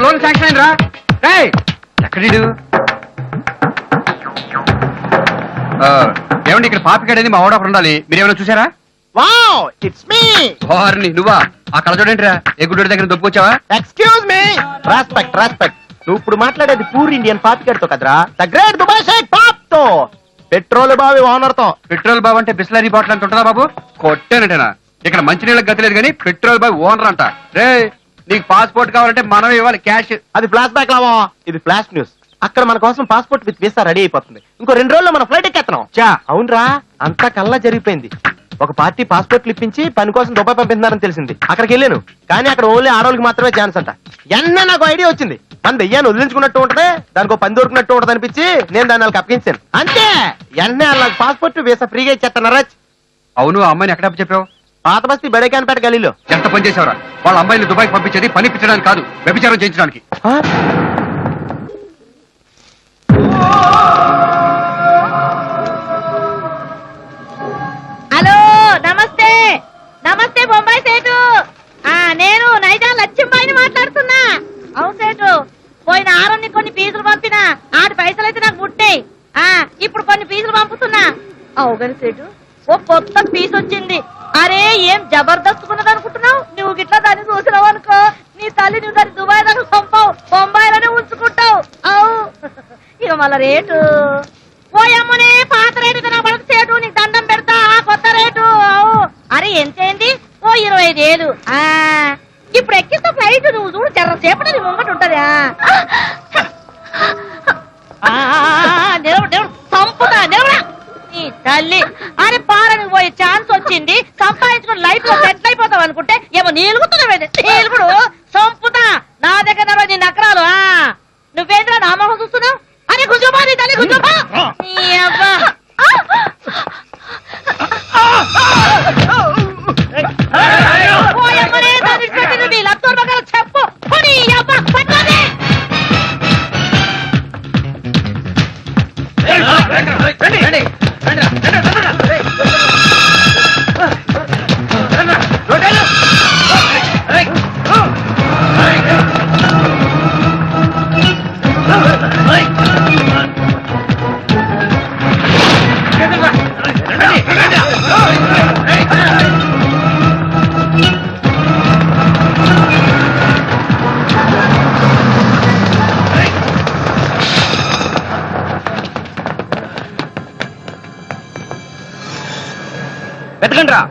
Loan sanction అయిందిరా. రేయ్ ఎక్కడీడు? ఏమండి ఇక్కడ పాపికాడేది మా వాడు ఒకడు ఉండాలి, మీరేమైనా చూసారా? Wow, it's me. ఓర్ని నువ్వా? ఆ కళ చూడేంటిరా, ఏ గుడ్డోడి దగ్గర దొప్పుకొచ్చావా? Excuse me. Respect respect. నువ్వు ఇప్పుడు మాట్లాడేది పూర్ ఇండియన్ పాపికెట్తో కదరా, the great Dubai sheikh top తో, పెట్రోల్ బావి ఓనర్ తో. పెట్రోల్ బాబు అంటే బిస్లరీ బాటిల్ అంత ఉంటుందా బాబు? కొట్టేనటేనా? ఇక్కడ మంచినీళ్ళకి గతి లేదు కానీ పెట్రోల్ బాబు ఓనర్ అంట. రే నీకు పాస్పోర్ట్ కావాలంటే మనం ఇవ్వాలి క్యాష్. అది ఫ్లాష్ బ్యాక్ లావా, ఇది ఫ్లాష్ న్యూస్. అక్కడ మన కోసం పాస్పోర్ట్ విత్ వీసా రెడీ అయిపోతుంది. ఇంకో 2 రోజుల్లో మన ఫ్లైట్ ఎక్కేస్తున్నాం. చా అవునరా, అంతా కల్లా జరిగిపోయింది. ఒక పార్టీ పాస్పోర్ట్లు ఇప్పించి పని కోసం దుబాయ్ పంపిస్తున్నారని తెలిసింది. అక్కడికి వెళ్ళాను, కానీ అక్కడ ఓన్లీ ఆడవాళ్ళకి మాత్రమే ఛాన్స్ అంట. ఎన్న నాకు ఐడియా వచ్చింది, మన దెయ్యాన్ని వదిలించుకున్నట్టు ఉంటది, దానికి పని దొరికినట్టు ఉంటది అనిపించి నేను దాన్ని వాళ్ళకి అప్పగించాను. అంతే, ఎన్నే వాళ్ళకి పాస్పోర్ట్ వీసా ఫ్రీగా ఇచ్చేస్తాను. అవును, ఆ అమ్మాయిని ఎక్కడ చెప్పావు? పాత బస్తీ బడేకాన్పేట గలీలో. ఎంత పని చేసావురా? వాళ్ళ అమ్మాయిని దుబాయ్ పంపించేది పని పిచ్చడానికి కాదు, వ్యభిచారం చేయించడానికి. హలో, నమస్తే. నమస్తే బొంబాయి సేటు. నేను నైజా లక్ష్మీబాయిని మాట్లాడుతున్నా. అవును సేటు, పోయిన ఆరోని కొన్ని పీసులు పంపినా, ఆడి పైసలు అయితే నాకు ముట్టాయి. ఇప్పుడు కొన్ని పీసులు పంపుతున్నా. అవుగని సేటు, ఓ కొత్త పీస్ వచ్చింది. అరే ఏం జబర్దస్త్ ఉన్నది అనుకుంటున్నావు? నువ్వు గిట్లా దాన్ని చూసినావు అనుకో, నీ తల్లి నువ్వు దాన్ని దుబాయ్ దాకా పంపావు, బొంబాయిలోనే ఉంచుకుంటావు. అవు ఇక మళ్ళా రేటు పోయమ్మనే పాత రేటు కనబడదు సేటు, నీకు దండం పెడతా. కొత్త రేటు అరే ఎంతైంది? ఓ 25,000. ఇప్పుడు ఎక్కిస్తా ఫ్లైట్, నువ్వు చూడు చెర్రసేపటి నీ ముంగట ఉంటది. సంపుతా నిలవడా నీ తల్లి. అరే పారని పోయే ఛాన్స్ వచ్చింది, సంపాదించుకుని లైఫ్ లో సెటిల్ అయిపోతావు అనుకుంటే ఏమో నీలుగుతున్నావు. నీలుగుడు సంపుతా. నా దగ్గర 20 నకరాలు. నువ్వేంద్రా నా మొహం చూస్తున్నావు? అరే గుజుమా నీ తల్లి, గుజుమా. చెప్పు వెతకండి రా.